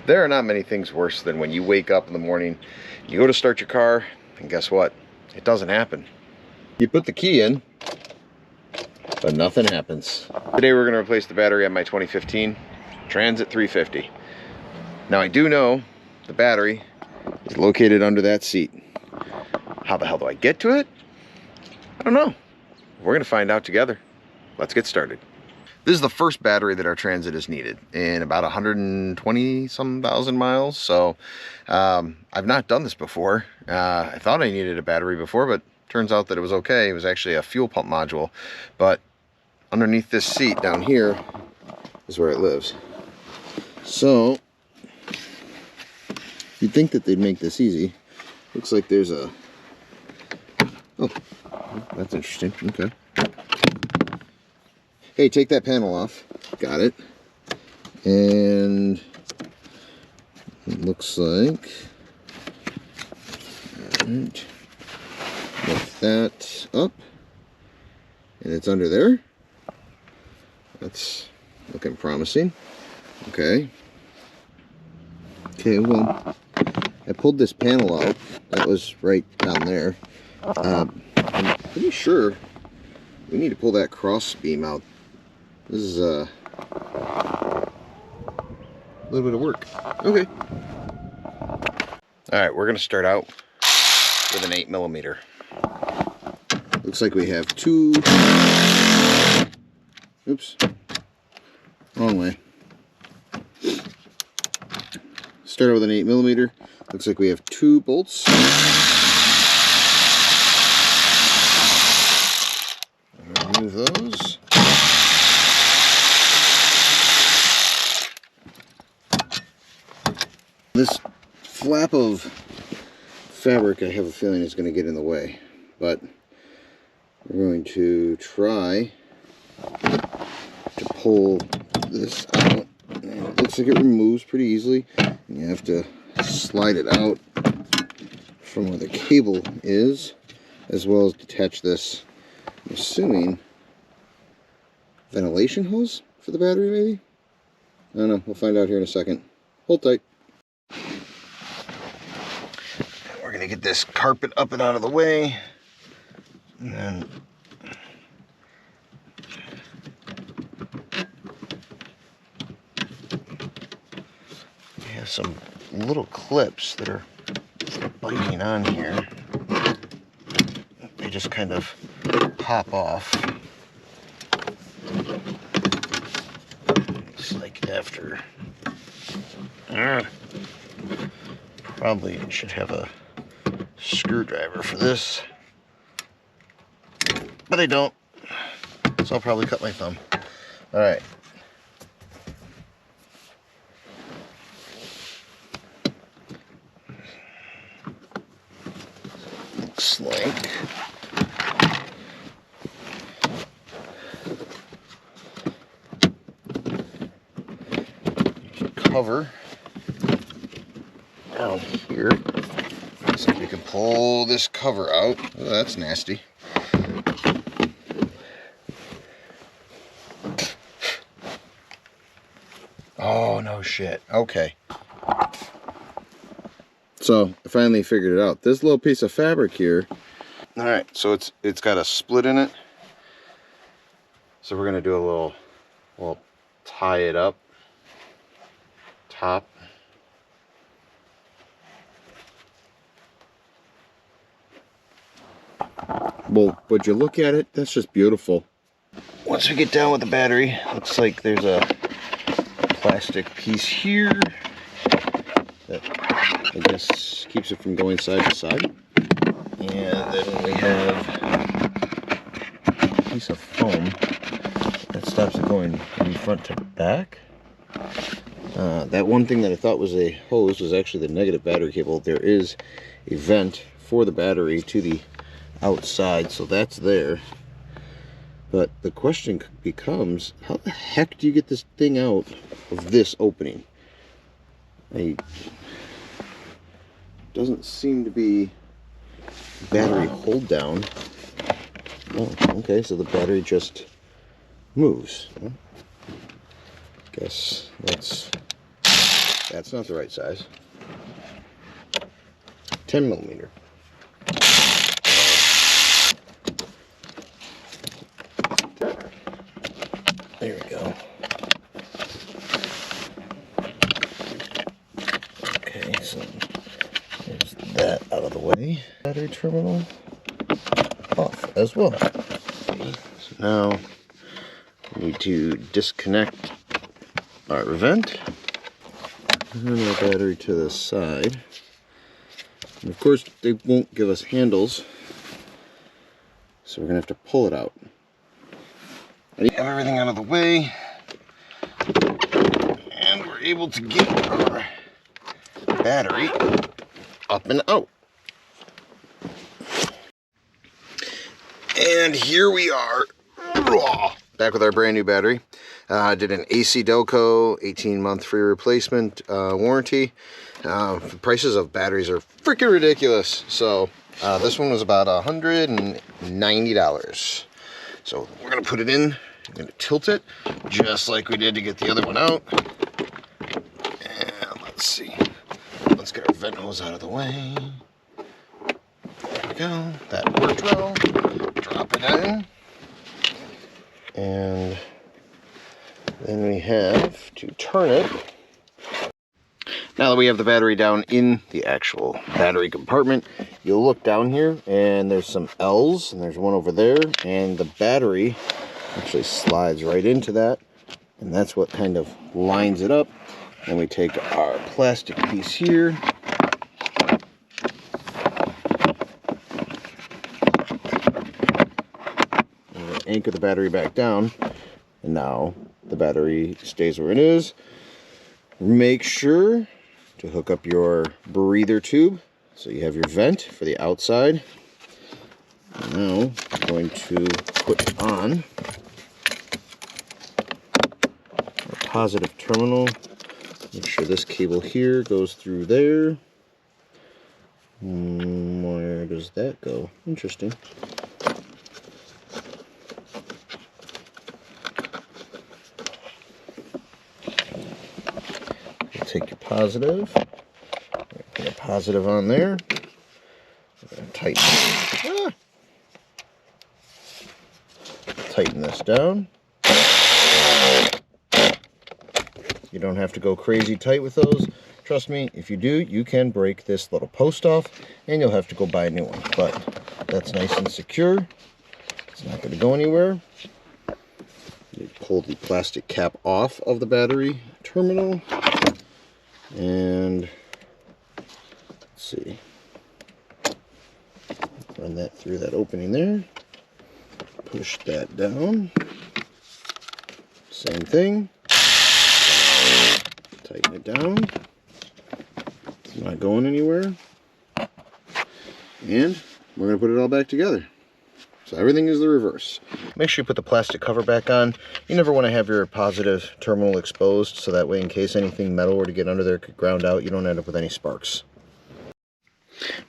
There are not many things worse than when you wake up in the morning, you go to start your car, and guess what? It doesn't happen. You put the key in, but nothing happens. Today we're going to replace the battery on my 2015 Transit 350. Now I do know the battery is located under that seat. How the hell do I get to it? I don't know. We're going to find out together. Let's get started. This is the first battery that our Transit has needed in about 120 some thousand miles. So I've not done this before. I thought I needed a battery before, but turns out that it was okay. It was actually a fuel pump module. But underneath this seat down here is where it lives. So you'd think that they'd make this easy. Looks like there's a... Oh, that's interesting. Okay. Hey, take that panel off. Got it. And it looks like... Alright. Lift that up. And it's under there. That's looking promising. Okay. Okay, well, I pulled this panel out. That was right down there. I'm pretty sure we need to pull that cross beam out. This is a little bit of work. Okay. Alright, we're going to start out with an 8mm. Looks like we have two... Oops. Wrong way. Start out with an 8mm. Looks like we have two bolts. Remove those. This flap of fabric, I have a feeling, is going to get in the way, but we're going to try to pull this out. And it looks like it removes pretty easily. And you have to slide it out from where the cable is, as well as detach this, I'm assuming, ventilation hose for the battery, maybe? I don't know. We'll find out here in a second. Hold tight. We're going to get this carpet up and out of the way. And then we have some little clips that are biting on here. They just kind of pop off. It's like after... Probably should have a screwdriver for this, but I don't, so I'll probably cut my thumb. All right. Looks like cover down here. Looks like we can pull this cover out. Oh, that's nasty. Oh, no shit. Okay. So I finally figured it out. This little piece of fabric here. All right, so it's got a split in it. So we're gonna do a little, we'll tie it up top. Well, would you look at it? That's just beautiful. Once we get down with the battery, looks like there's a plastic piece here that I guess keeps it from going side to side. And then we have a piece of foam that stops it going from front to back. That one thing that I thought was a hose was actually the negative battery cable. There is a vent for the battery to the outside, so that's there. But the question becomes, how the heck do you get this thing out of this opening? Doesn't seem to be battery hold down. Oh, okay, so the battery just moves. Guess that's That's not the right size. 10 millimeter. There we go. Okay, so there's that out of the way. Battery terminal off as well. Okay, so now we need to disconnect our vent and our battery to the side. And of course, they won't give us handles, so we're gonna have to pull it out. I have everything out of the way, and we're able to get our battery up and out. And here we are, back with our brand new battery. Did an AC Delco 18-month free replacement warranty. The prices of batteries are freaking ridiculous. So this one was about $190. So we're gonna put it in. I'm gonna tilt it just like we did to get the other one out. And let's see. Let's get our vent hose out of the way. There we go. That worked well. Drop it in. And then we have to turn it. Now that we have the battery down in the actual battery compartment, you'll look down here and there's some L's and there's one over there, and the battery actually slides right into that, and that's what kind of lines it up. And we take our plastic piece here, and we'll anchor the battery back down, and now the battery stays where it is. Make sure to hook up your breather tube so you have your vent for the outside. Now I'm going to put on our positive terminal. Make sure this cable here goes through there. Where does that go? Interesting. Take your positive, put a positive on there, tighten this down. You don't have to go crazy tight with those. Trust me, if you do, you can break this little post off and you'll have to go buy a new one. But that's nice and secure. It's not going to go anywhere. You pull the plastic cap off of the battery terminal. And let's see, run that through that opening there, push that down, same thing, tighten it down, it's not going anywhere, and we're going to put it all back together. So everything is the reverse. Make sure you put the plastic cover back on. You never want to have your positive terminal exposed, so that way in case anything metal were to get under there, could ground out, you don't end up with any sparks.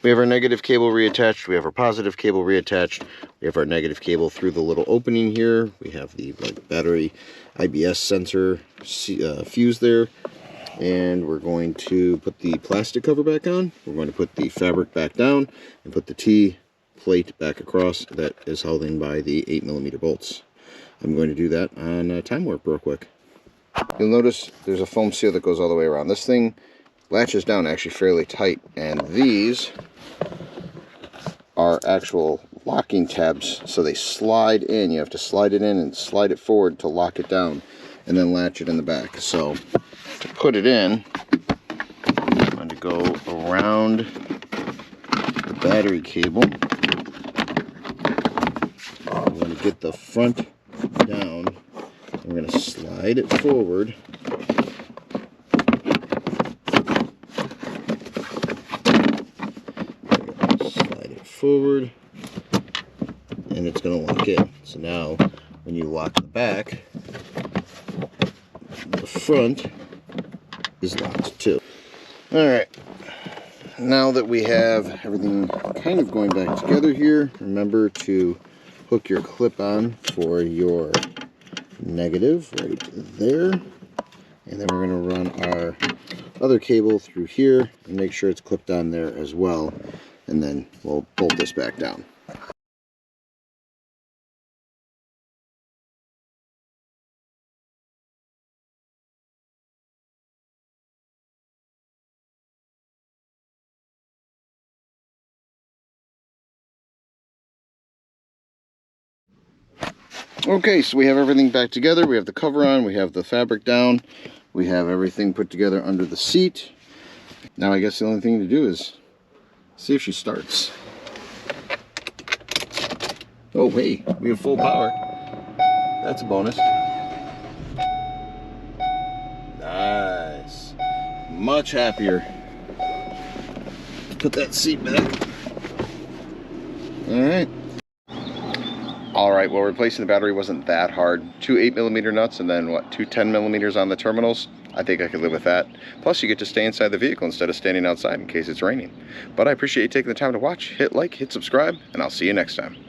We have our negative cable reattached. We have our positive cable reattached. We have our negative cable through the little opening here. We have the battery IBS sensor fuse there. And we're going to put the plastic cover back on. We're going to put the fabric back down and put the T plate back across that is holding by the 8mm bolts. I'm going to do that on time warp real quick. You'll notice there's a foam seal that goes all the way around. This thing latches down actually fairly tight, and these are actual locking tabs, so they slide in. You have to slide it in and slide it forward to lock it down and then latch it in the back. So to put it in, I'm going to go around the battery cable. I'm going to get the front down. I'm going to slide it forward. Slide it forward, and it's going to lock in. So now, when you lock the back, the front is locked too. All right. Now that we have everything kind of going back together here, remember to hook your clip on for your negative right there, and then we're going to run our other cable through here and make sure it's clipped on there as well. And then we'll bolt this back down. Okay, so we have everything back together. We have the cover on, we have the fabric down, we have everything put together under the seat. Now I guess the only thing to do is see if she starts. Oh, hey, we have full power. That's a bonus. Nice. Much happier. Put that seat back. All right. Alright, well, replacing the battery wasn't that hard. 2 8mm nuts and then, what, 2 10mm on the terminals? I think I could live with that. Plus, you get to stay inside the vehicle instead of standing outside in case it's raining. But I appreciate you taking the time to watch. Hit like, hit subscribe, and I'll see you next time.